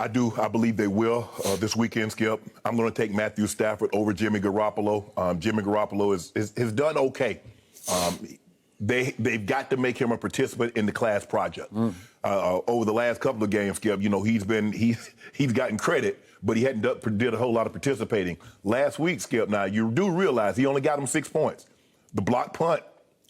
I do. I believe they will this weekend, Skip. I'm going to take Matthew Stafford over Jimmy Garoppolo. Jimmy Garoppolo has done okay. They've got to make him a participant in the class project. Over the last couple of games, Skip, he's gotten credit, but he hadn't did a whole lot of participating. Last week, Skip, now you do realize he only got him 6 points. The block punt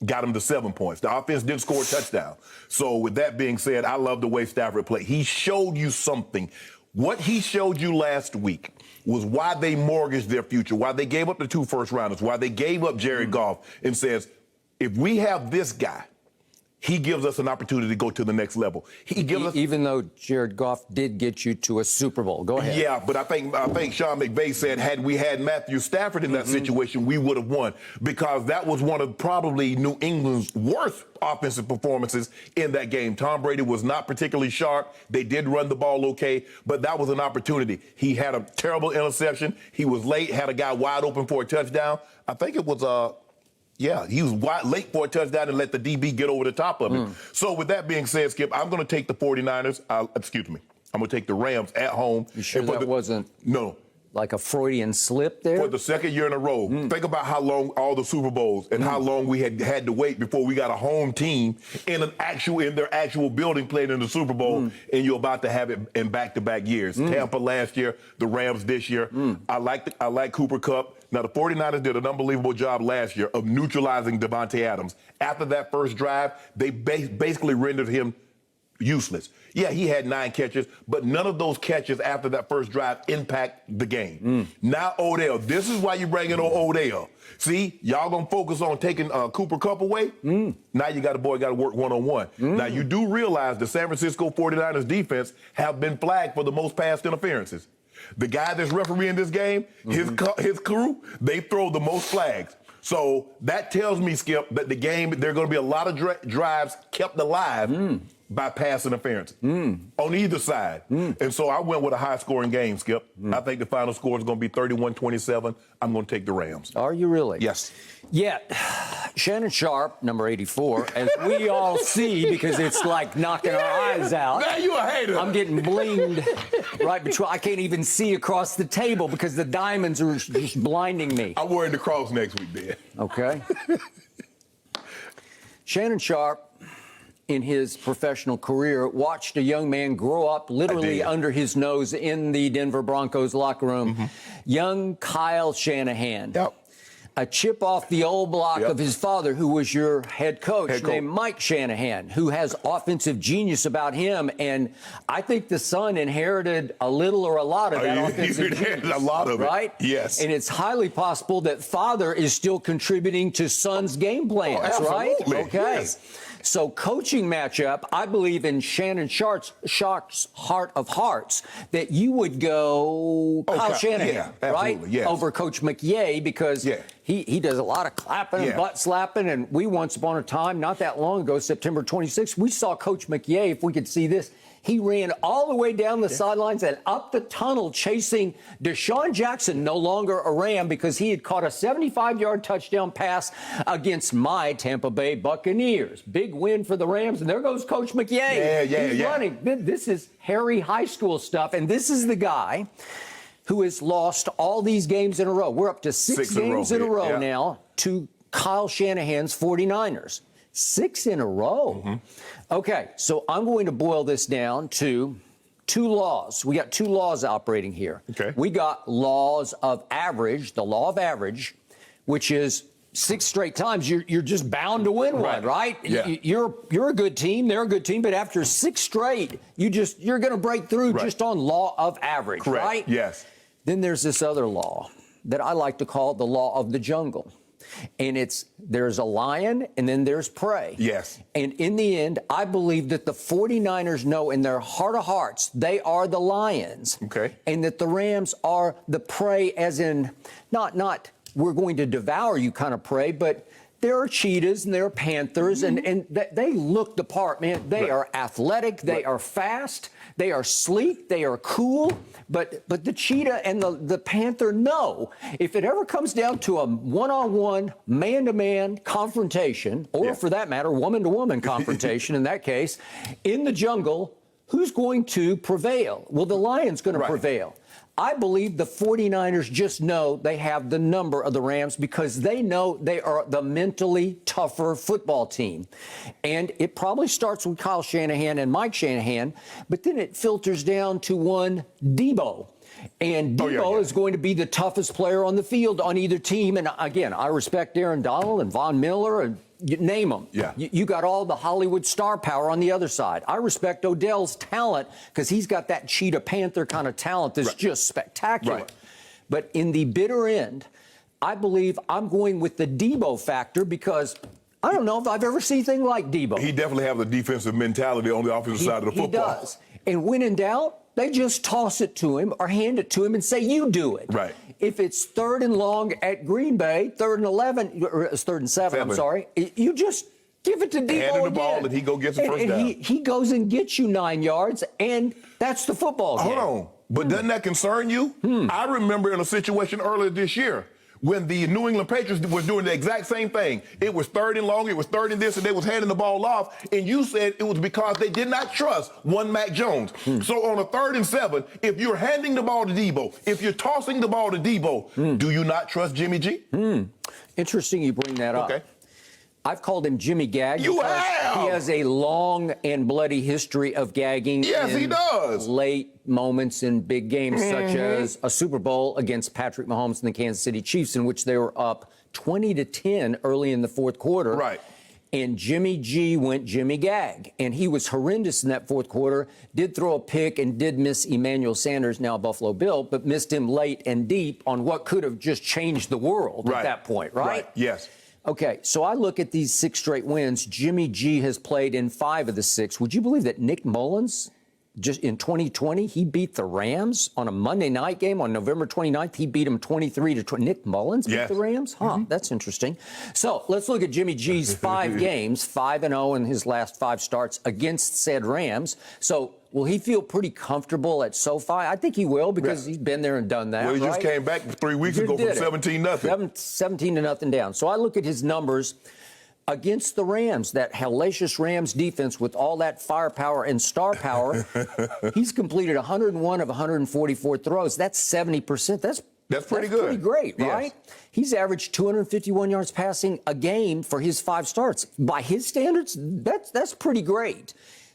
got him to 7 points. The offense didn't score a touchdown. So with that being said, I love the way Stafford played. He showed you something. What he showed you last week was why they mortgaged their future, why they gave up the 2 first-rounders, why they gave up Jared Goff, and says, if we have this guy, he gives us an opportunity to go to the next level. He gives us, even though Jared Goff did get you to a Super Bowl. Go ahead. Yeah, but I think Sean McVay said had we had Matthew Stafford in that situation, we would have won, because that was one of probably New England's worst offensive performances in that game. Tom Brady was not particularly sharp. They did run the ball okay, but that was an opportunity. He had a terrible interception. He was late, had a guy wide open for a touchdown. I think it was yeah, he was late for a touchdown and let the DB get over the top of it. So with that being said, Skip, I'm going to take the 49ers. Excuse me. I'm going to take the Rams at home. You sure that wasn't like a Freudian slip there? For the second year in a row. Think about how long all the Super Bowls and how long we had to wait before we got a home team in their actual building playing in the Super Bowl, and you're about to have it in back-to-back years. Tampa last year, the Rams this year. I like Cooper Kupp. Now, the 49ers did an unbelievable job last year of neutralizing Devontae Adams. After that first drive, they basically rendered him useless. Yeah, he had 9 catches, but none of those catches after that first drive impact the game. Now, Odell, this is why you bring in Odell. See, y'all going to focus on taking Cooper Kupp away? Now you got to work one-on-one. Now, you do realize the San Francisco 49ers defense have been flagged for the most pass interferences. The guy that's refereeing this game, his crew, they throw the most flags. So that tells me, Skip, that the game, there are going to be a lot of drives kept alive by pass interference on either side. And so I went with a high-scoring game, Skip. I think the final score is going to be 31-27. I'm going to take the Rams. Are you really? Yes. Yeah. Shannon Sharpe, number 84, as we all see, because it's like knocking our eyes out. Now you a hater. I'm getting blinged right between. I can't even see across the table because the diamonds are just blinding me. I'm wearing the cross next week, Ben. Okay. Shannon Sharpe, in his professional career, watched a young man grow up literally under his nose in the Denver Broncos locker room. Young Kyle Shanahan. Yep. A chip off the old block of his father, who was your head coach, named Mike Shanahan, who has offensive genius about him. And I think the son inherited a little or a lot of that offensive genius. A lot of right? it. Yes. And it's highly possible that father is still contributing to son's game plans, right? Okay. Yes. So coaching matchup, I believe in Shannon Sharpe's heart of hearts that you would go Kyle Shanahan, right? Yes. Over Coach McVay, because he does a lot of clapping and butt slapping. And we once upon a time, not that long ago, September 26th, we saw Coach McVay, if we could see this, he ran all the way down the sidelines and up the tunnel chasing Deshaun Jackson, no longer a Ram, because he had caught a 75-yard touchdown pass against my Tampa Bay Buccaneers. Big win for the Rams, and there goes Coach McVay. He's running. This is Harry high school stuff, and this is the guy who has lost all these games in a row. We're up to six games in a row now to Kyle Shanahan's 49ers. 6 in a row. Okay, so I'm going to boil this down to 2 laws. We got 2 laws operating here. Okay. We got laws of average, the law of average, which is 6 straight times you're just bound to win one, right? Yeah. You're a good team, they're a good team, but after 6 straight, you're going to break through just on law of average, right? Yes. Then there's this other law that I like to call the law of the jungle. And there's a lion and then there's prey. Yes. And in the end, I believe that the 49ers know in their heart of hearts they are the lions. Okay. And that the Rams are the prey, as in not we're going to devour you kind of prey, but there are cheetahs and there are panthers, and they look the part, man. They are athletic, they are fast, they are sleek, they are cool. But the cheetah and the panther know if it ever comes down to a one-on-one, man-to-man confrontation, or for that matter, woman-to-woman confrontation in that case, in the jungle, who's going to prevail? Well, the Lions going to prevail. I believe the 49ers just know they have the number of the Rams because they know they are the mentally tougher football team. And it probably starts with Kyle Shanahan and Mike Shanahan, but then it filters down to one Debo. And Debo is going to be the toughest player on the field on either team. And again, I respect Aaron Donald and Von Miller and you name them. Yeah. You got all the Hollywood star power on the other side. I respect Odell's talent because he's got that Cheetah Panther kind of talent that's just spectacular. But in the bitter end, I believe I'm going with the Debo factor because I don't know if I've ever seen anything like Debo. He definitely has a defensive mentality on the offensive side of the football. He does. And when in doubt, they just toss it to him or hand it to him and say, you do it. Right. If it's 3rd and long at Green Bay, 3rd and 11, or it's 3rd and 7, I'm sorry, you just give it to Debo Hand him the ball and he go get the first down. He goes and gets you 9 yards, and that's the football game. Hold on. But doesn't that concern you? I remember in a situation earlier this year when the New England Patriots was doing the exact same thing. It was 3rd and long, it was 3rd and this, and they was handing the ball off, and you said it was because they did not trust one Mac Jones. So on a 3rd and 7, if you're handing the ball to Debo, if you're tossing the ball to Debo, do you not trust Jimmy G? Interesting you bring that up. Okay. I've called him Jimmy Gag. You have. He has a long and bloody history of gagging. Yes, he does. Late moments in big games, such as a Super Bowl against Patrick Mahomes and the Kansas City Chiefs, in which they were up 20-10 early in the fourth quarter. Right. And Jimmy G went Jimmy Gag. And he was horrendous in that fourth quarter, did throw a pick and did miss Emmanuel Sanders, now a Buffalo Bill, but missed him late and deep on what could have just changed the world at that point, right? Yes. Okay, so I look at these 6 straight wins. Jimmy G has played in 5 of the 6. Would you believe that Nick Mullins, just in 2020, he beat the Rams on a Monday night game on November 29th? He beat them 23-20. Nick Mullins beat the Rams? That's interesting. So let's look at Jimmy G's 5 games, 5-0 in his last 5 starts against said Rams. So will he feel pretty comfortable at SoFi? I think he will because he's been there and done that. Well, he just came back 3 weeks ago from 17-0. 17-0 down. So I look at his numbers against the Rams, that hellacious Rams defense with all that firepower and star power. He's completed 101 of 144 throws. That's 70%. That's pretty good. Pretty great, right? Yes. He's averaged 251 yards passing a game for his 5 starts. By his standards, that's pretty great.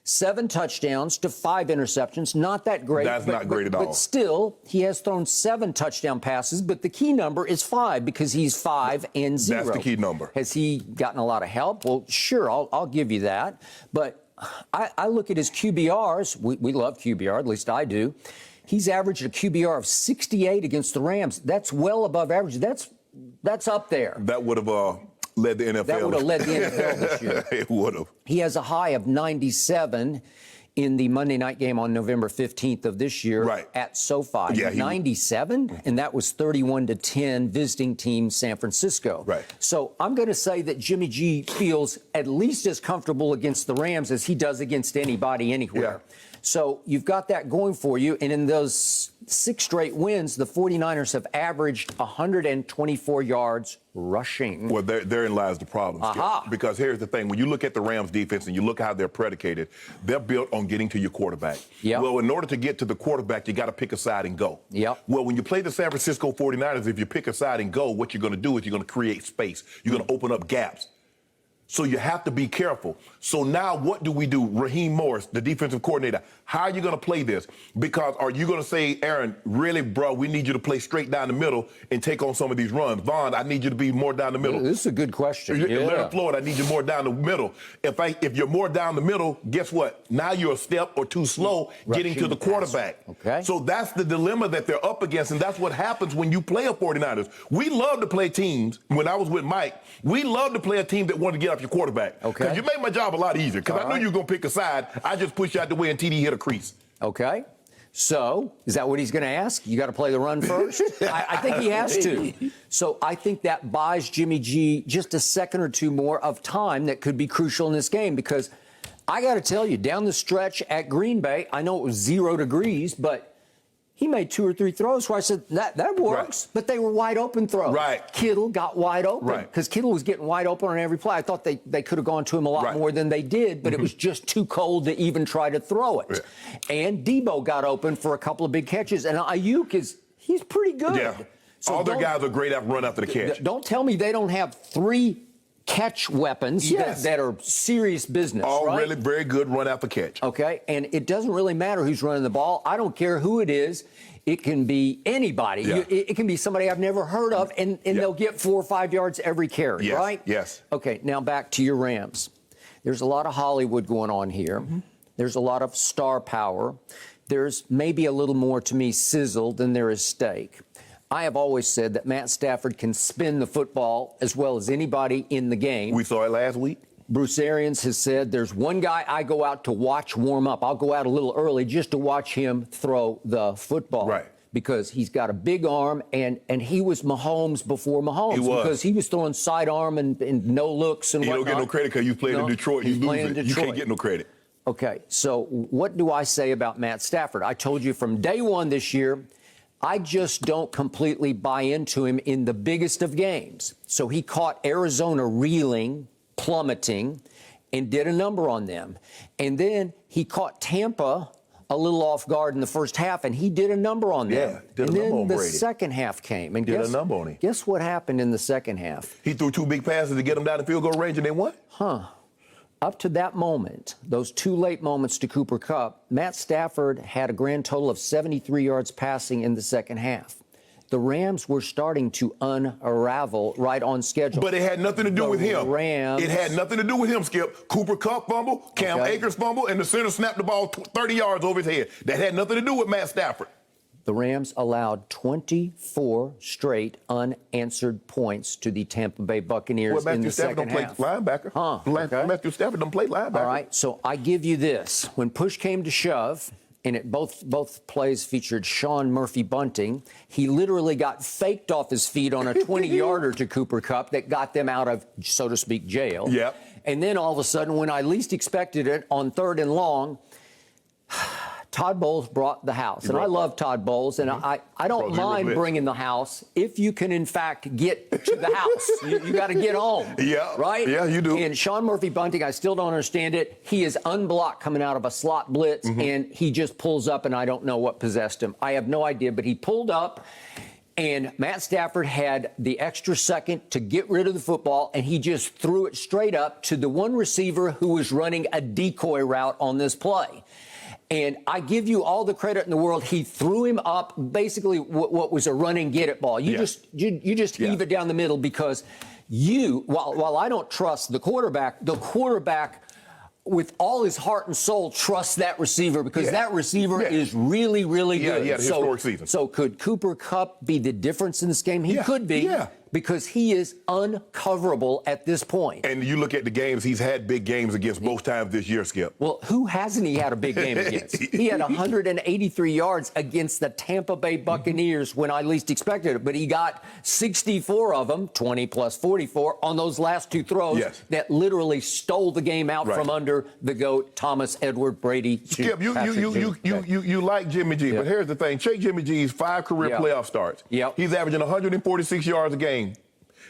7 touchdowns to 5 interceptions. Not that great. That's not great at all. But still, he has thrown 7 touchdown passes, but the key number is 5 because he's 5 and 0. That's the key number. Has he gotten a lot of help? Well, sure, I'll give you that. But I look at his QBRs. We love QBR, at least I do. He's averaged a QBR of 68 against the Rams. That's well above average. That's up there. That would have led the NFL. That would have led the NFL this year. It would have. He has a high of 97 in the Monday night game on November 15th of this year at SoFi. Yeah, 97, and that was 31-10 visiting team San Francisco. Right. So I'm going to say that Jimmy G feels at least as comfortable against the Rams as he does against anybody anywhere. Yeah. So you've got that going for you. And in those 6 straight wins, the 49ers have averaged 124 yards rushing. Well, therein lies the problem, Skip. Because here's the thing. When you look at the Rams defense and you look how they're predicated, they're built on getting to your quarterback. Yep. Well, in order to get to the quarterback, you got to pick a side and go. Yep. Well, when you play the San Francisco 49ers, if you pick a side and go, what you're going to do is you're going to create space. You're going to open up gaps. So you have to be careful. So now what do we do? Raheem Morris, the defensive coordinator, how are you going to play this? Because are you going to say, Aaron, really, bro, we need you to play straight down the middle and take on some of these runs. Vaughn, I need you to be more down the middle. This is a good question. Leonard Floyd, I need you more down the middle. If you're more down the middle, guess what? Now you're a step or 2 slow getting to the quarterback. Okay. So that's the dilemma that they're up against, and that's what happens when you play a 49ers. We love to play teams. When I was with Mike, we love to play a team that wanted to get off your quarterback. Okay. Because you made my job a lot easier. Because I knew you were going to pick a side. I just pushed you out the way and TD hit a crease. Okay. So is that what he's going to ask? You got to play the run first? I think he has to. So I think that buys Jimmy G just a second or 2 more of time that could be crucial in this game, because I got to tell you, down the stretch at Green Bay, I know it was 0 degrees, but He made 2 or 3 throws where I said, that works, but they were wide open throws. Right. Kittle got wide open because Kittle was getting wide open on every play. I thought they could have gone to him a lot more than they did, but it was just too cold to even try to throw it. Yeah. And Debo got open for a couple of big catches, and Ayuk he's pretty good. Yeah. So all their guys are great at run after the catch. Don't tell me they don't have 3 catch weapons that are serious business. All right? really very good run after catch. Okay, and it doesn't really matter who's running the ball. I don't care who it is. It can be anybody. Yeah. It can be somebody I've never heard of, and they'll get 4 or 5 yards every carry, right? Yes. Okay, now back to your Rams. There's a lot of Hollywood going on here. There's a lot of star power. There's maybe a little more, to me, sizzle than there is steak. I have always said that Matt Stafford can spin the football as well as anybody in the game. We saw it last week. Bruce Arians has said there's one guy I go out to watch warm up. I'll go out a little early just to watch him throw the football. Right. Because he's got a big arm, and he was Mahomes before Mahomes. He was. Because he was throwing sidearm and no looks and whatnot. You don't get no credit because you played in Detroit. You lose it. You can't get no credit. Okay, so what do I say about Matt Stafford? I told you from day one this year, I just don't completely buy into him in the biggest of games. So he caught Arizona reeling, plummeting, and did a number on them. And then he caught Tampa a little off guard in the first half, and he did a number on them. Yeah, did a number on Brady. And then the second half came. And did a number on him. Guess what happened in the second half? He threw 2 big passes to get them down the field goal range, and they won? Up to that moment, those 2 late moments to Cooper Kupp, Matt Stafford had a grand total of 73 yards passing in the second half. The Rams were starting to unravel right on schedule. But it had nothing to do with him. It had nothing to do with him, Skip. Cooper Kupp fumble, Cam Akers fumble, and the center snapped the ball 30 yards over his head. That had nothing to do with Matt Stafford. The Rams allowed 24 straight unanswered points to the Tampa Bay Buccaneers in the second half. Linebacker. Matthew Stafford don't play linebacker. All right, so I give you this. When push came to shove, and both plays featured Sean Murphy Bunting, he literally got faked off his feet on a 20-yarder to Cooper Kupp that got them out of, so to speak, jail. Yep. And then all of a sudden, when I least expected it, on 3rd and long, Todd Bowles brought the house. And I love Todd Bowles, and I don't mind bringing the house if you can, in fact, get to the house. You got to get home. Yeah. Right? Yeah, you do. And Sean Murphy Bunting, I still don't understand it. He is unblocked coming out of a slot blitz, and he just pulls up, and I don't know what possessed him. I have no idea, but he pulled up, and Matt Stafford had the extra second to get rid of the football, and he just threw it straight up to the one receiver who was running a decoy route on this play. And I give you all the credit in the world. He threw him up, basically what was a run and get it ball. You just heave it down the middle because while I don't trust the quarterback with all his heart and soul trusts that receiver because that receiver is really, really good. He had a historic season. So could Cooper Kupp be the difference in this game? He could be. Yeah. Because he is uncoverable at this point. And you look at the games, he's had big games against both times this year, Skip. Well, who hasn't he had a big game against? He had 183 yards against the Tampa Bay Buccaneers when I least expected it, but he got 64 of them, 20 plus 44, on those last 2 throws that literally stole the game out from under the GOAT, Thomas Edward Brady. Skip, you like Jimmy G, but here's the thing. Check Jimmy G's 5 career playoff starts. He's averaging 146 yards a game.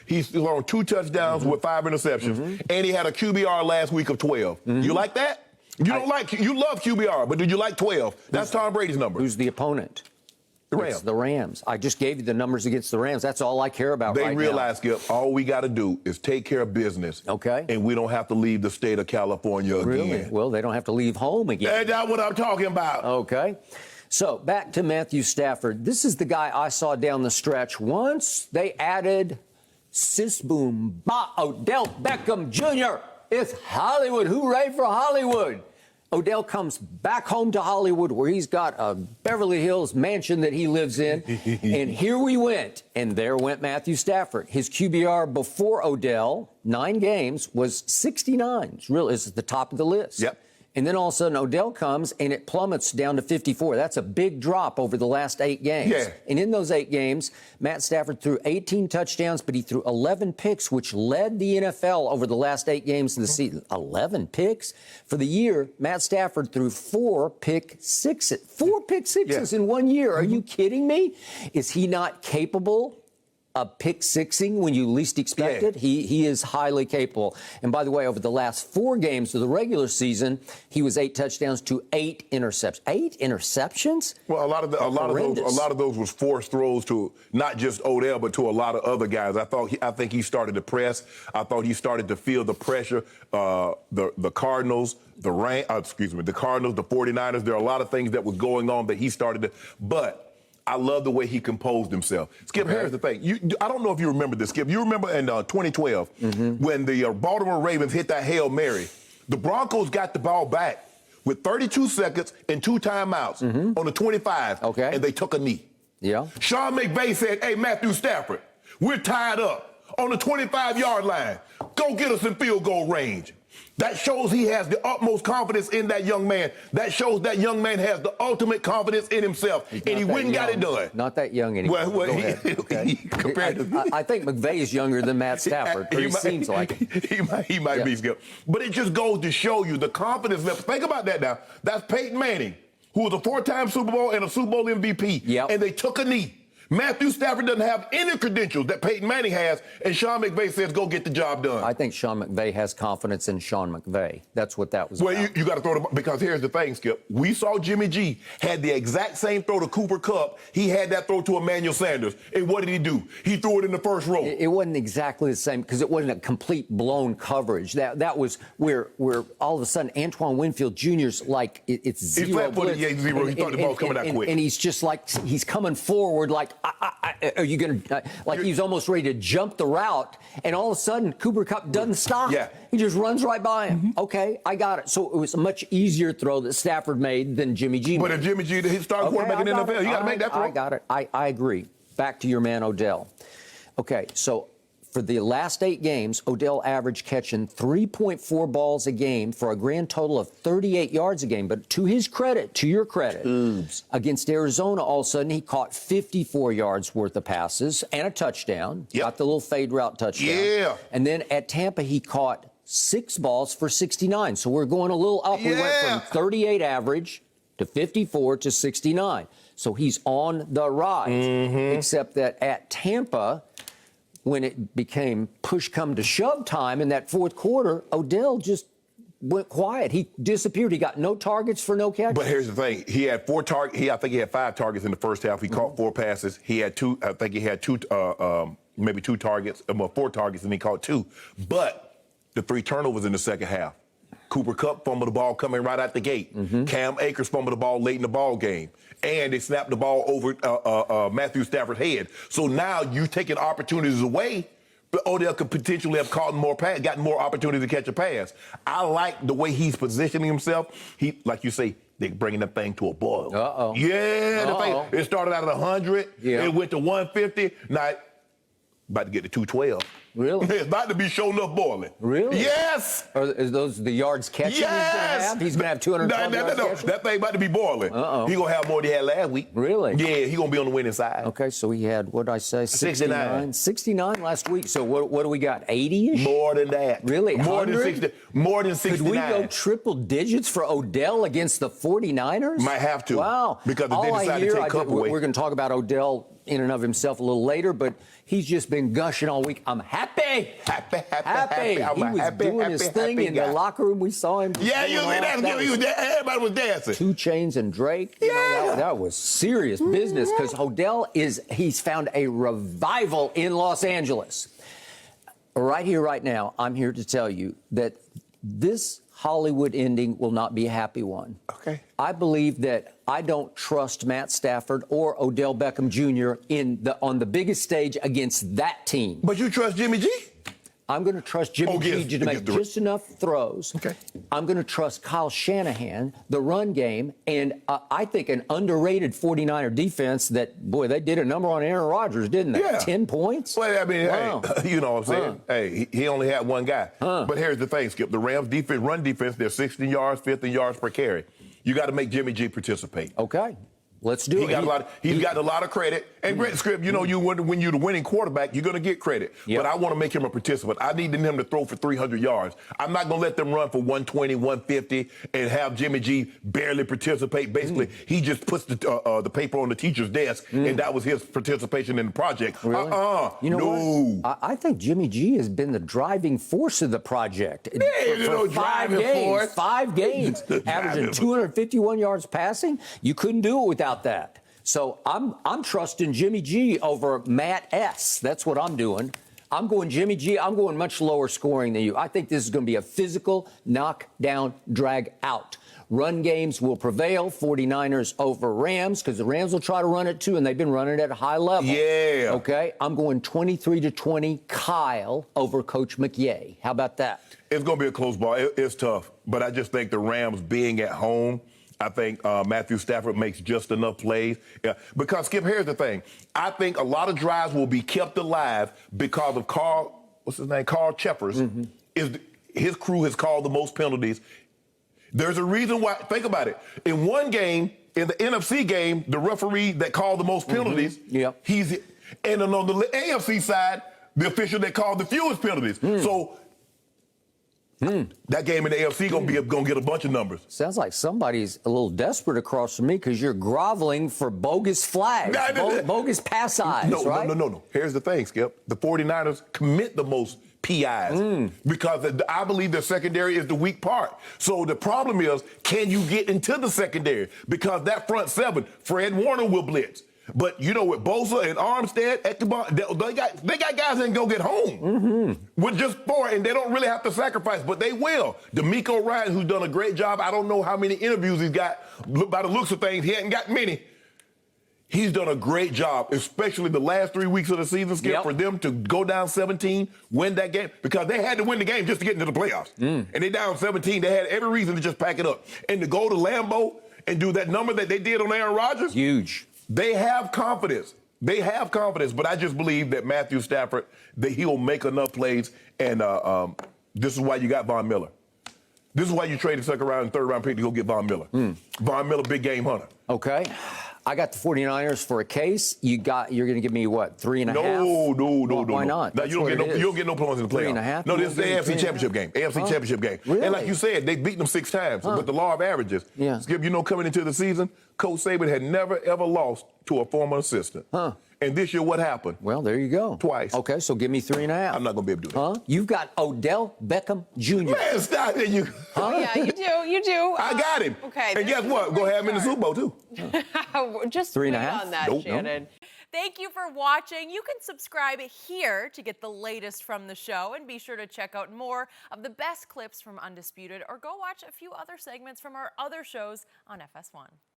He's thrown 2 touchdowns with 5 interceptions, and he had a QBR last week of 12. You like that? You love QBR, but did you like 12? That's Tom Brady's number. Who's the opponent? The Rams. It's the Rams. I just gave you the numbers against the Rams. That's all I care about right now. They realize, Skip, all we got to do is take care of business. Okay. And we don't have to leave the state of California again. Really? Well, they don't have to leave home again. That's what I'm talking about. Okay. So back to Matthew Stafford. This is the guy I saw down the stretch. Once they added Boom, Odell Beckham Jr. It's Hollywood. Hooray for Hollywood. Odell comes back home to Hollywood where he's got a Beverly Hills mansion that he lives in. And here we went. And there went Matthew Stafford. His QBR before Odell, 9 games, was 69. It's at the top of the list. Yep. And then all of a sudden, Odell comes, and it plummets down to 54. That's a big drop over the last 8 games. Yeah. And in those 8 games, Matt Stafford threw 18 touchdowns, but he threw 11 picks, which led the NFL over the last 8 games of the season. 11 picks? For the year, Matt Stafford threw 4 pick sixes. 4 pick sixes in 1 year. Are you kidding me? Is he not capable of pick sixing when you least expect it? He is highly capable. And by the way, over the last 4 games of the regular season, he was 8 touchdowns to 8 interceptions. 8 interceptions? Well, a lot of those was forced throws to not just Odell, but to a lot of other guys. I think he started to press. I thought he started to feel the pressure. The Cardinals, the Cardinals, the 49ers. There are a lot of things that was going on that he started to. But I love the way he composed himself. Skip, here's the thing. I don't know if you remember this, Skip. You remember in 2012 when the Baltimore Ravens hit that Hail Mary, the Broncos got the ball back with 32 seconds and 2 timeouts on the 25, and they took a knee. Yeah. Sean McVay said, hey, Matthew Stafford, we're tied up on the 25-yard line. Go get us in field goal range. That shows he has the utmost confidence in that young man. That shows that young man has the ultimate confidence in himself. And he went and got it done. Not that young anymore. I think McVay is younger than Matt Stafford. He seems like it. He might be, Skip. But it just goes to show you the confidence level. Think about that now. That's Peyton Manning, who was a 4-time Super Bowl and a Super Bowl MVP. Yep. And they took a knee. Matthew Stafford doesn't have any credentials that Peyton Manning has, and Sean McVay says, go get the job done. I think Sean McVay has confidence in Sean McVay. That's what that was about. Well, you got to throw the, because here's the thing, Skip. We saw Jimmy G had the exact same throw to Cooper Kupp. He had that throw to Emmanuel Sanders. And what did he do? He threw it in the first row. It wasn't exactly the same because it wasn't a complete blown coverage. That was where all of a sudden Antoine Winfield Jr.'s like it's zero. He's flat-footed, zero. He thought the ball was coming out quick. And he's just like, he's coming forward like, are you going to, like he's almost ready to jump the route, and all of a sudden Cooper Kupp doesn't stop. Yeah. He just runs right by him. Okay, I got it. So it was a much easier throw that Stafford made than Jimmy G made. But if Jimmy G, he started quarterback in the NFL, you got to make that throw. I got it. I agree. Back to your man Odell. Okay, so for the last 8 games, Odell averaged catching 3.4 balls a game for a grand total of 38 yards a game. But to his credit, to your credit, against Arizona, all of a sudden he caught 54 yards worth of passes and a touchdown. Yep. Got the little fade route touchdown. Yeah. And then at Tampa, he caught 6 balls for 69. So we're going a little up. Yeah. We went from 38 average to 54 to 69. So he's on the rise. Except that at Tampa, when it became push come to shove time in that fourth quarter, Odell just went quiet. He disappeared. He got no targets for no catches. But here's the thing. He had 4 targets. I think he had 5 targets in the first half. He caught 4 passes. He had 2. I think he had 2, maybe 2 targets, 4 targets, and he caught 2. But the 3 turnovers in the second half. Cooper Kupp fumbled the ball coming right out the gate. Cam Akers fumbled the ball late in the ball game. And they snapped the ball over Matthew Stafford's head. So now you're taking opportunities away, but Odell could potentially have gotten more opportunity to catch a pass. I like the way he's positioning himself. He, like you say, they're bringing that thing to a boil. Yeah, it started out at 100. It went to 150. Now, about to get to 212. Really? It's about to be show enough boiling. Really? Yes. Are those the yards catching he's going to have? He's going to have 212 yards catching? That thing about to be boiling. He's going to have more than he had last week. Really? Yeah, he's going to be on the winning side. Okay, so he had, what did I say, 69? 69 last week. So what do we got, 80-ish? More than that. Really? More than 60. More than 69. Could we go triple digits for Odell against the 49ers? Might have to. Wow. Because if they decide to take Kupp away. We're going to talk about Odell in and of himself a little later, but he's just been gushing all week. I'm happy. Happy. He was doing his thing in the locker room. We saw him. Yeah, everybody was dancing. 2 Chainz and Drake. Yeah. You know, that was serious business because Odell he's found a revival in Los Angeles. Right here, right now, I'm here to tell you that this Hollywood ending will not be a happy one. Okay. I believe that I don't trust Matt Stafford or Odell Beckham Jr. on the biggest stage against that team. But you trust Jimmy G? I'm going to trust Jimmy G to make just enough throws. Okay. I'm going to trust Kyle Shanahan, the run game, and I think an underrated 49er defense that, boy, they did a number on Aaron Rodgers, didn't they? Yeah. 10 points? Well, I mean, Wow. hey, you know what I'm saying? Hey, he only had one guy. But here's the thing, Skip. The Rams defense, run defense, they're 16 yards, 50 yards per carry. You got to make Jimmy G participate. Okay. Let's do it. He's gotten a lot of credit. And great script, you know, when you're the winning quarterback, you're going to get credit. Yep. But I want to make him a participant. I need him to throw for 300 yards. I'm not going to let them run for 120, 150 and have Jimmy G barely participate. Basically, he just puts the paper on the teacher's desk, and that was his participation in the project. Really? You know what? I think Jimmy G has been the driving force of the project. For 5 games, averaging 251 yards passing. You couldn't do it without that. So I'm trusting Jimmy G over Matt S. That's what I'm doing. I'm going Jimmy G. I'm going much lower scoring than you. I think this is going to be a physical knockdown, drag out. Run games will prevail. 49ers over Rams, because the Rams will try to run it too, and they've been running it at a high level. Yeah. Okay. I'm going 23-20 Kyle over Coach McVay. How about that? It's going to be a close ball. It's tough. But I just think the Rams being at home, I think Matthew Stafford makes just enough plays. Yeah. Because, Skip, here's the thing. I think a lot of drives will be kept alive because of Carl Cheffers. His crew has called the most penalties. There's a reason why. Think about it. In one game, in the NFC game, the referee that called the most penalties, and on the AFC side, the official that called the fewest penalties. So that game in the AFC gonna get a bunch of numbers. Sounds like somebody's a little desperate across from me, because you're groveling for bogus flags, bogus pass eyes, right? No. Here's the thing, Skip. The 49ers commit the most PIs because I believe their secondary is the weak part. So the problem is, can you get into the secondary? Because that front seven, Fred Warner will blitz. But, you know, with Bosa and Armstead, they got guys that can go get home with just 4, and they don't really have to sacrifice, but they will. D'Amico Ryan, who's done a great job, I don't know how many interviews he's got. By the looks of things, he hasn't got many. He's done a great job, especially the last 3 weeks of the season, Skip, for them to go down 17, win that game, because they had to win the game just to get into the playoffs. And they down 17. They had every reason to just pack it up. And to go to Lambeau and do that number that they did on Aaron Rodgers. Huge. They have confidence. But I just believe that Matthew Stafford, that he'll make enough plays, and this is why you got Von Miller. This is why you traded second round and third round pick to go get Von Miller. Von Miller, big game hunter. Okay. I got the 49ers for a case. You're going to give me, what, 3.5? No. Why not? No, you don't get no points in the playoffs. 3.5? No, this is the AFC Championship game. AFC Championship game. Really? And like you said, they beat them 6 times. But the law of averages. Yeah. Skip, you know, coming into the season, Coach Saban had never, ever lost to a former assistant. And this year, what happened? Well, there you go. Twice. Okay, so give me 3.5. I'm not going to be able to do that. You've got Odell Beckham Jr. Man, stop it. Yeah, you do. I got him. Okay. And guess what? Go have him in the Super Bowl, too. Just 3.5 on that, Shannon. Thank you for watching. You can subscribe here to get the latest from the show, and be sure to check out more of the best clips from Undisputed, or go watch a few other segments from our other shows on FS1.